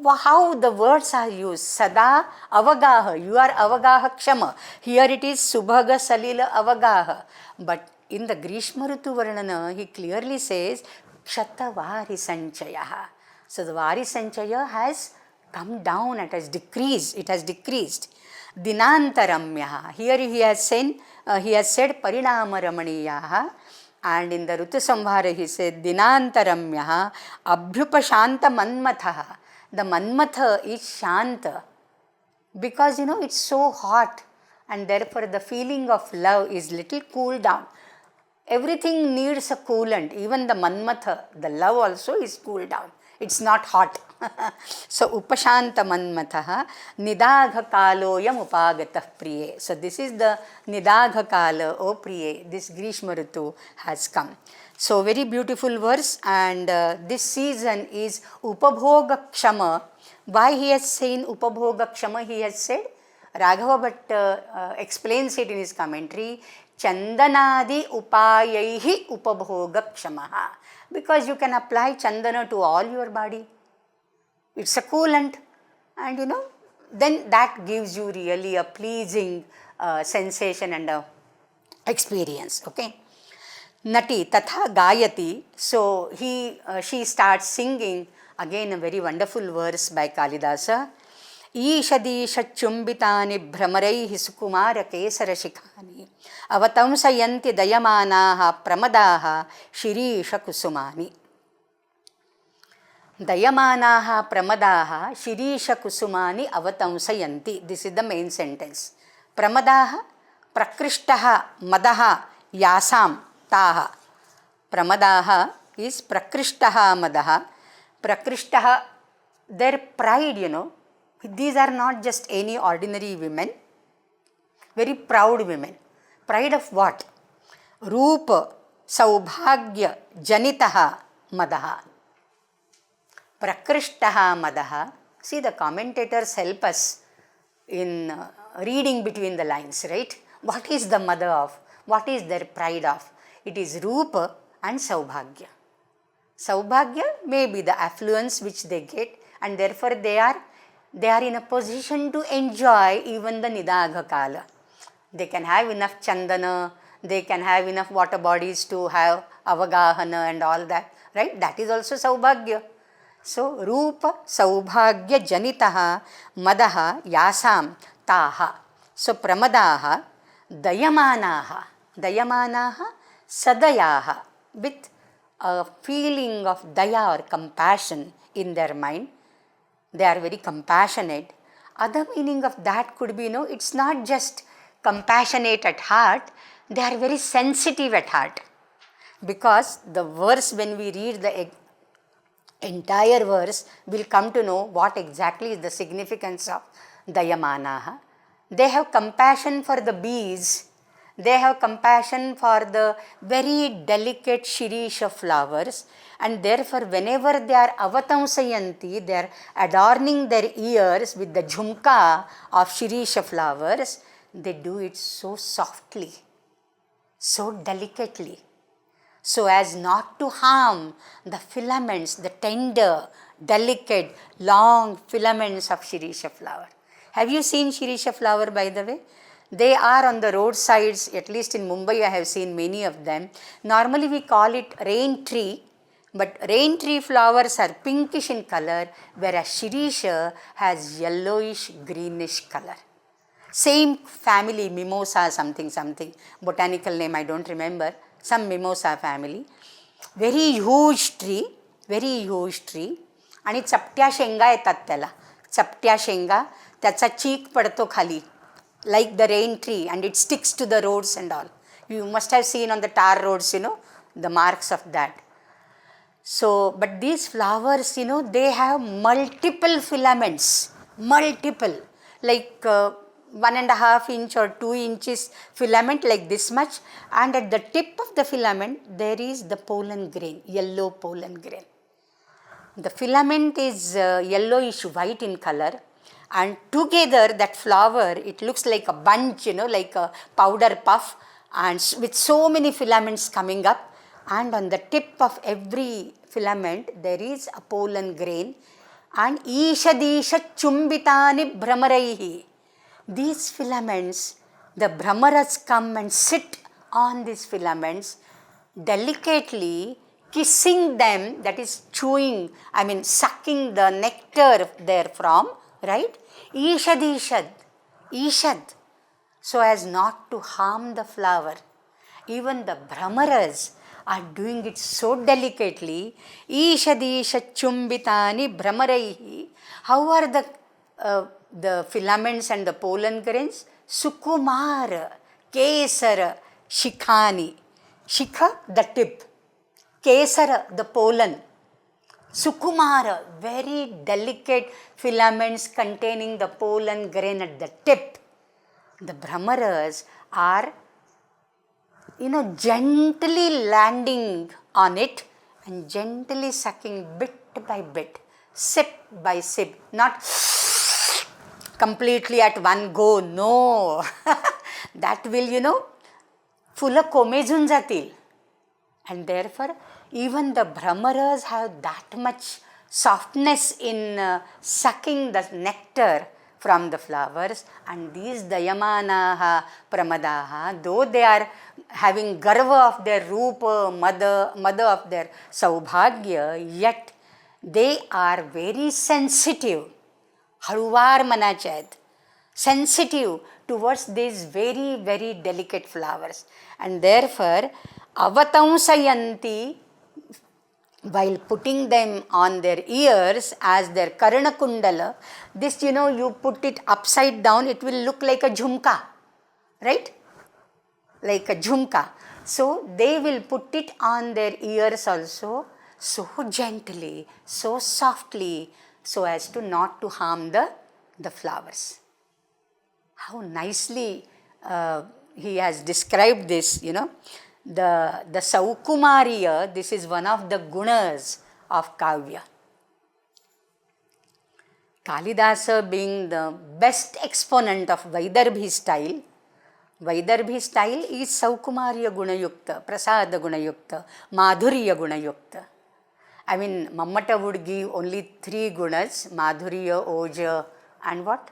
how the words are used. Sada avagaha, you are avagaha kshama. Here it is subhaga salila avagaha. But in the Grishma Ritu Varnana, he clearly says, Kshata vari sanchayaha. So the vari sanchaya has come down, it has decreased. Dinantaramyaha. Here he has said Parinama Ramaniyaha. And in the Ritu Samhara he said Dinantaramyaha Abhyupashanta Manmatha. The Manmatha is Shanta, because it's so hot, and therefore the feeling of love is little cool down. Everything needs a coolant, even the Manmatha, the love also is cool down. It's not hot. So Upashanta Manmatha Nidagha Kaloyam Upagatah Priye. So this is the Nidagha Kala, O Priye, this Grishma Ritu has come. So very beautiful verse, and this season is Upabhoga Kshama. Why he has seen Upabhoga Kshama? He has said, Raghava Bhatt explains it in his commentary, Chandanadi Upayaihi Upabhoga Kshamaha. Because you can apply chandana to all your body. It's a coolant, and then that gives you really a pleasing sensation and a experience. Okay. Nati tatha gayati. So she starts singing, again a very wonderful verse by Kalidasa. Ishadisha chumbitani भ्रमरैः Sukumar Kesar शिखानि अवतंसयन्ति दयमानाः प्रमदाः Shirish कुसुमानि. Dayamanaha pramadaha shirisha kusumani avatamsayanti. This is the main sentence. Pramadaha prakrishtaha madaha yasam taha. Pramadaha is prakrishtaha madaha. Prakrishtaha, their pride, These are not just any ordinary women. Very proud women. Pride of what? Rupa Saubhagya Janitaha Madaha. Prakrishtaha Madaha. See, the commentators help us in reading between the lines, right? What is the mother of? What is their pride of? It is Rupa and Saubhagya. Saubhagya may be the affluence which they get, and therefore they are in a position to enjoy even the Nidagha Kala. They can have enough chandana, they can have enough water bodies to have avagahana and all that, right? That is also Saubhagya. So, Rupa Saubhagya Janitaha Madaha Yasam Taha. So, Pramadaha Dayamanaha. Dayamanaha Sadayaha. With a feeling of daya or compassion in their mind. They are very compassionate. Other meaning of that could be, it's not just compassionate at heart, they are very sensitive at heart. Because the verse, when we read the entire verse, we'll come to know what exactly is the significance of Dayamanaha. They have compassion for the bees. They have compassion for the very delicate Shirisha flowers, and therefore whenever they are avatamsayanti, they are adorning their ears with the jhumka of Shirisha flowers, they do it so softly, so delicately, so as not to harm the filaments, the tender, delicate, long filaments of Shirisha flower. Have you seen Shirisha flower, by the way? They are on the roadsides, at least in Mumbai I have seen many of them. Normally we call it rain tree, but rain tree flowers are pinkish in color, whereas Shirisha has yellowish greenish color. Same family, mimosa something, botanical name I don't remember, some mimosa family. Very huge tree, आणि चपट्या शेंगा येतात त्याला, चपट्या शेंगा, त्याचा चीक पडतो खाली, like the rain tree, and it sticks to the roads and all. You must have seen on the tar roads, the marks of that. So, but these flowers, they have multiple filaments, like 1.5 inch or 2 inches filament, like this much, and at the tip of the filament there is the pollen grain, yellow pollen grain. The filament is yellowish white in color, and together that flower, it looks like a bunch, like a powder puff, and with so many filaments coming up, and on the tip of every filament there is a pollen grain, and ishadisha chumbitani brahmaraihi. These filaments, the brahmaras come and sit on these filaments delicately, kissing them, that is chewing, sucking the nectar therefrom, right? Ishad, so as not to harm the flower. Even the brahmaras are doing it so delicately. Ishadisha chumbitani brahmaraihi. How are the filaments and the pollen grains? Sukumara, kesara, shikhani. Shikha, the tip. Kesara, the pollen. Sukumara, very delicate filaments containing the pollen grain at the tip. The brahmaras are, gently landing on it and gently sucking bit by bit, sip by sip, not completely at one go, no. That will, full कोमेजून जातील. And therefore, even the brahmaras have that much softness in sucking the nectar from the flowers, and these dayamanaha pramadaha, though they are having garva of their rupa, mother of their saubhagya, yet they are very sensitive, हळुवार मनाचे आहेत, sensitive towards these very, very delicate flowers, and therefore avatamsayanti, while putting them on their ears as their karna kundala. This, you put it upside down, it will look like a jhumka, right? Like a jhumka. So they will put it on their ears also, so gently, so softly, so as to not to harm the flowers. How nicely he has described this, the Sukumaria, this is one of the gunas of Kavya. Kalidasa being the best exponent of Vaidarbhi style. Vaidarbhi style is Sukumaria Gunayukta, Prasada Gunayukta, Madhurya Gunayukta. I mean, Mammata would give only 3 gunas, Madhurya, Oja and what?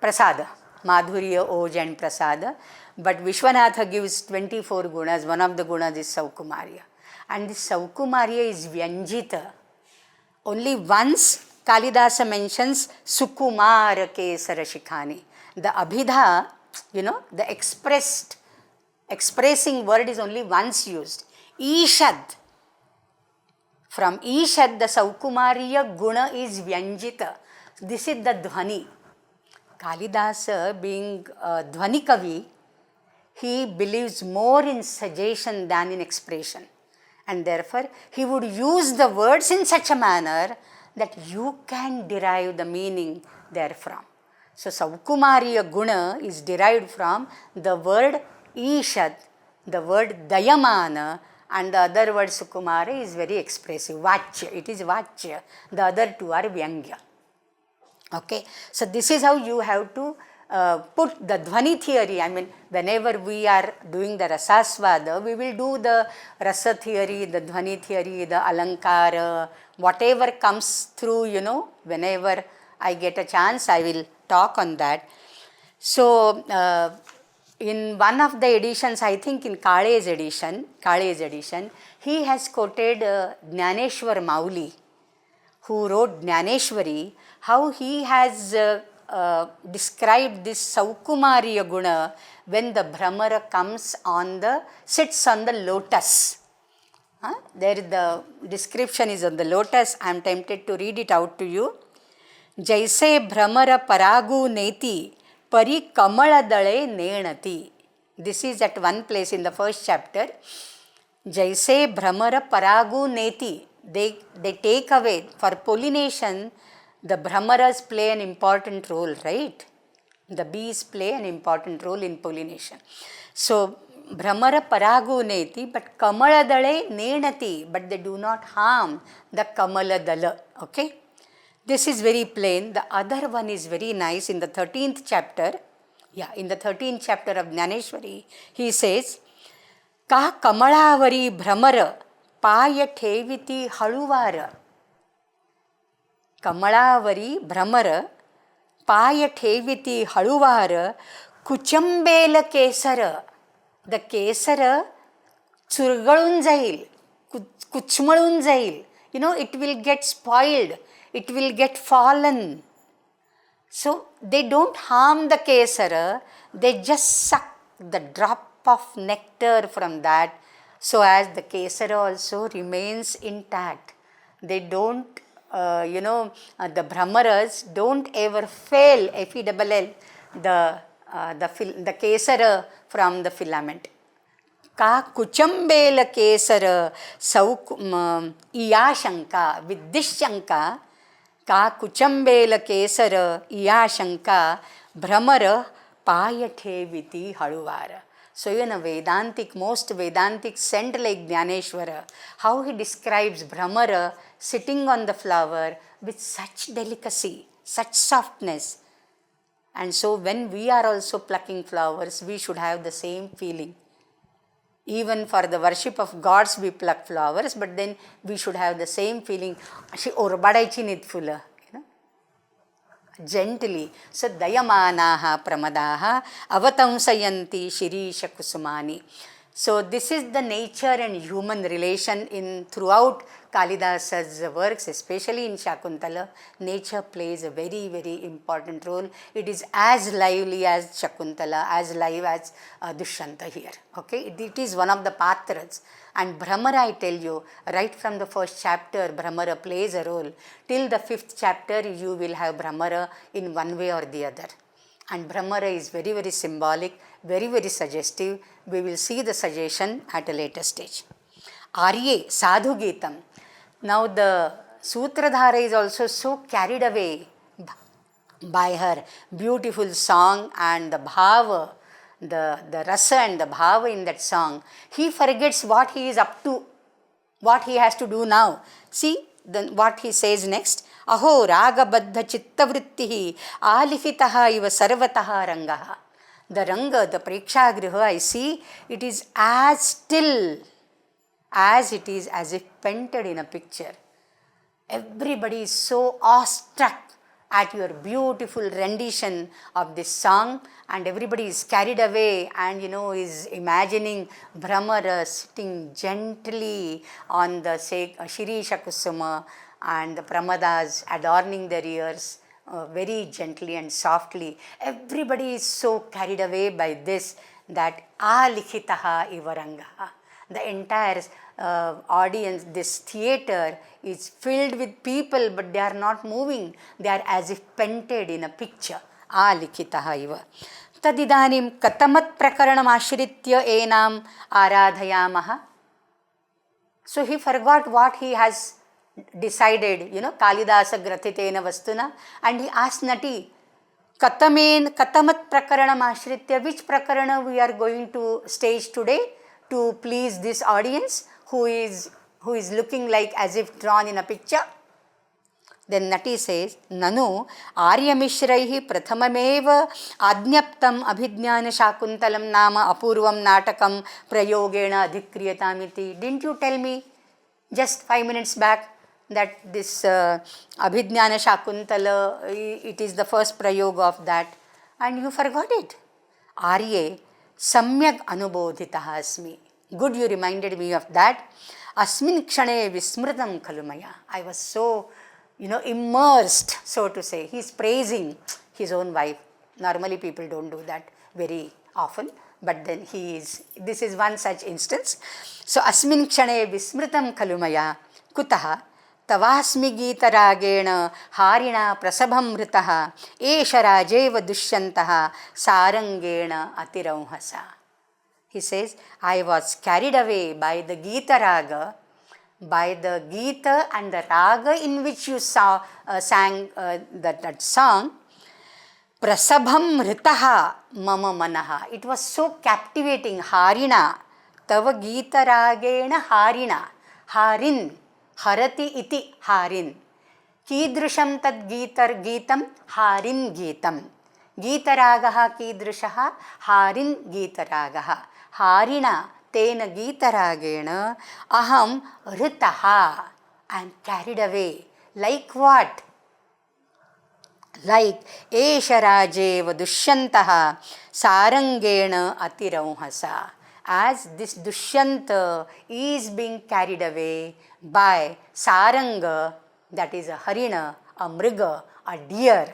Prasada. Madhurya, Oj and Prasada. But Vishwanatha gives 24 gunas. One of the gunas is Sukumaria. And this Sukumaria is Vyanjita. Only once Kalidasa mentions Sukumara Kesara Shikhani. The Abhidha, the expressing word is only once used. Ishad. From Ishad, the Sukumariya guna is Vyanjita. This is the Dhvani. Kalidasa being Dhvani Kavi, he believes more in suggestion than in expression. And therefore, he would use the words in such a manner that you can derive the meaning therefrom. So, Sukumariya guna is derived from the word Ishad, the word Dayamana, and the other word Sukumara is very expressive. Vachya, it is Vachya. The other two are Vyangya. Okay, so this is how you have to put the Dhvani theory. I mean, whenever we are doing the Rasasvada, we will do the Rasa theory, the Dhvani theory, the Alankara, whatever comes through, whenever I get a chance, I will talk on that. So, in one of the editions, I think in Kale's edition, he has quoted Jnaneshwar Mauli, who wrote Jnaneshwari, how he has described this Sukumariya guna when the Brahmara sits on the lotus. There the description is on the lotus. I am tempted to read it out to you. Jaise Brahmara Paragu Neti Pari Kamaladale Nenati. This is at one place in the first chapter. Jaise Brahmara Paragu Neti. They take away, for pollination, the Brahmaras play an important role, right? The bees play an important role in pollination. So, Brahmara Paragu Neti, but Kamaladale Nenati, but they do not harm the Kamaladala, okay? This is very plain. The other one is very nice in the 13th chapter. In the 13th chapter of Jnaneshwari, he says, Ka Kamalavari Brahmara Paya Theviti Haluvara. Kamalavari Brahmara Paya Theviti Haluvara Kuchambela Kesara. The Kesara Churgalunjail, Kuchmalunjail. It will get spoiled. It will get fallen. So, they don't harm the Kesara, they just suck the drop of nectar from that, so as the Kesara also remains intact. They don't, the Brahmaras don't ever fail, F-E-L-L, the Kesara from the filament. Ka Kuchambela Kesara Iyashanka, with this Shanka, Ka Kuchambela Kesara Iyashanka Brahmara Payateviti Haluvara. So, most Vedantic saint like Jnaneshwara, how he describes Brahmara sitting on the flower with such delicacy, such softness. And so, when we are also plucking flowers, we should have the same feeling. Even for the worship of gods, we pluck flowers, but then we should have the same feeling. Gently. So, Dayamanaha Pramadaha Avatamsayanti Shirisha Kusumani. So, this is the nature and human relation throughout Kalidasa's works, especially in Shakuntala. Nature plays a very, very important role. It is as lively as Shakuntala, as live as Dushyanta here. Okay, it is one of the patras. And Brahmara, I tell you, right from the first chapter, Brahmara plays a role. Till the 5th chapter, you will have Brahmara in one way or the other. And Brahmara is very, very symbolic, very, very suggestive. We will see the suggestion at a later stage. Arye, Sadhu Geetam. Now the Sutradhara is also so carried away by her beautiful song and the bhava, the rasa and the bhava in that song, he forgets what he is up to, what he has to do now. See what he says next. Aho raga baddha chitta vrittihi alihitaha iva sarvataha rangaha. The ranga, the prekshagriha, I see, it is as still as it is as if painted in a picture. Everybody is so awestruck at your beautiful rendition of this song, and everybody is carried away and is imagining Brahmara sitting gently on the Shirisha Kusuma and the Pramadas adorning their ears very gently and softly. Everybody is so carried away by this that alikhitaha ivarangaha. The entire audience, this theater is filled with people, but they are not moving. They are as if painted in a picture. Alikhitaha iva. Tadidanim katamat prakaranam ashritya enam aradhayamaha. So he forgot what he has decided, Kalidasa grathitena vastuna, and he asked Nati, katamat prakaranam ashritya, which prakarana we are going to stage today to please this audience who is looking like as if drawn in a picture. Then Nati says, Nanu Aryamishraihi prathamameva adnyaptam Abhijnana Sakuntalam nama apurvam natakam prayogena adhikriyatamiti. Didn't you tell me just 5 minutes back that this Abhijnana Sakuntala, it is the first prayog of that, and you forgot it. Arye samyak anubodhitaha asmi. Good, you reminded me of that. Asmin kshane vismritam kalumaya. I was so immersed, so to say. He is praising his own wife. Normally people don't do that very often, but then this is one such instance. So asmin kshane vismritam kalumaya kutaha tavasmi gita ragena harina prasabham ritaha esha rajeva dushyantaha sarangena atirauhasa. He says, I was carried away by the Gita Raga, by the Gita and the Raga in which you sang that song, Prasabham Ritaha Mama Manaha. It was so captivating. Harina, Tava Gita Ragena Harina, Harin, Harati iti Harin. Kidrusham tad Gitam, Harin Gitam. Gita Ragaha Kidrushaha, Harin Gita Ragaha. Harina tena Gita Ragena aham ritaha. I am carried away. Like what? Like esha rajeva dushyantaha sarangena atirauhasa. As this Dushyanta is being carried away by Saranga, that is a harina, a mriga, a deer.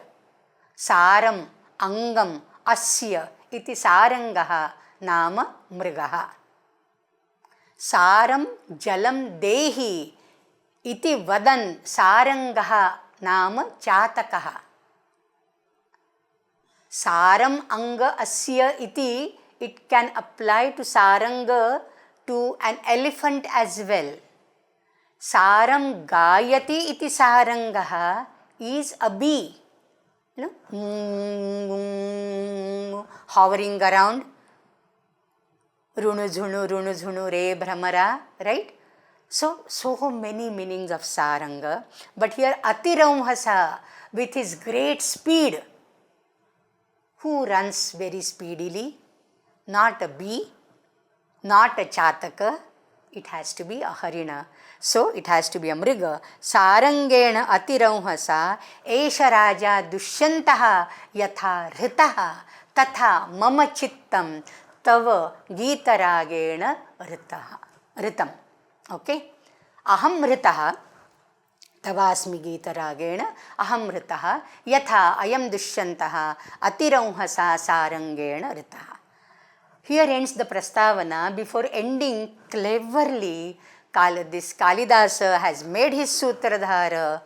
Saram angam asya iti sarangaha nama mrigaha. Saram jalam dehi iti vadan sarangaha nama chatakaha. Saram anga asya iti, it can apply to saranga to an elephant as well. Saram gayati iti sarangaha is a bee, hovering around. Runuzhunu re bhramara, right? So many meanings of saranga. But here Atirauhasa, with his great speed. Who runs very speedily? Not a bee, not a chataka. It has to be a harina. So it has to be a mriga. Sarangena atirauhasa esha raja dushyantaha yatha ritaha tatha mama chittam tava gitaragena ritam. Okay? Aham ritaha tavasmi gitaragena aham ritaha yatha ayam dushyantaha atirauhasa sarangena ritaha. Here ends the prastavana. Before ending, cleverly, this Kalidasa has made his Sutradhara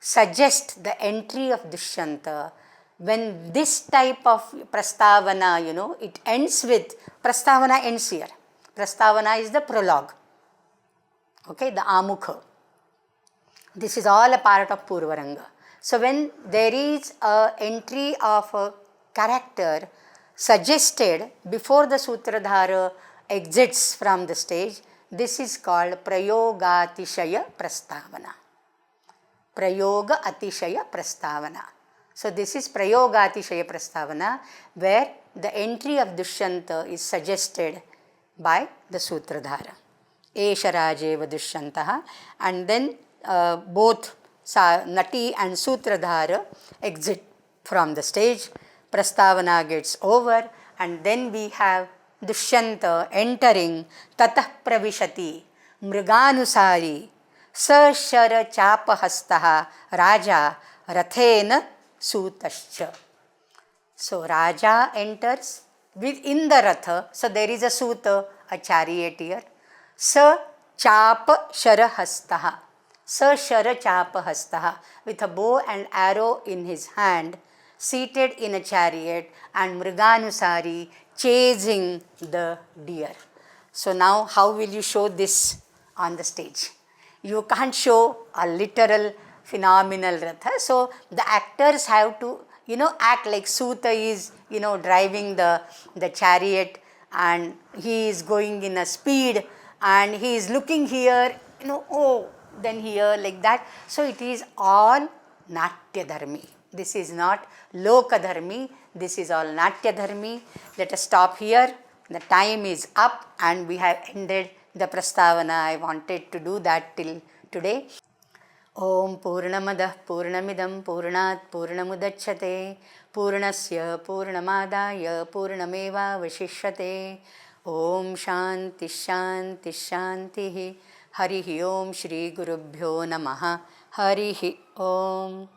suggest the entry of Dushyanta. When this type of prastavana, it ends with, prastavana ends here. Prastavana is the prologue. Okay, the Amukha. This is all a part of Purvaranga. So when there is a entry of a character, suggested before the Sutradhara exits from the stage, this is called Prayogatishaya Prastavana. Prayoga Atishaya Prastavana. So this is Prayogatishaya Prastavana, where the entry of Dushyanta is suggested by the Sutradhara. Esha Rajeva Dushyantaha, and then both Nati and Sutradhara exit from the stage. Prastavana gets over, and then we have Dushyanta entering Tatah Pravishati Mriganusari Sashara Chapahastaha Raja Rathena Sutascha. So Raja enters within the Ratha, so there is a Suta, a charioteer. Sa Chapa Sharahastaha, Sa Shara Chapahastaha, with a bow and arrow in his hand, seated in a chariot, and Mriganusari chasing the deer. So now how will you show this on the stage? You can't show a literal phenomenal Ratha. So the actors have to, act like Suta is, driving the chariot, and he is going in a speed, and he is looking here, then here, like that. So it is all Natya Dharmi. This is not Loka Dharmi, this is all Natya Dharmi. Let us stop here. The time is up, and we have ended the Prastavana. I wanted to do that till today. Om Purnamadah Purnamidam Purnat Purnamudachyate Purnasya Purnamadaya Purnameva Vashishyate. Om Shanti Shanti Shanti. Harihi Om Shri Gurubhyo Namaha. Harihi Om.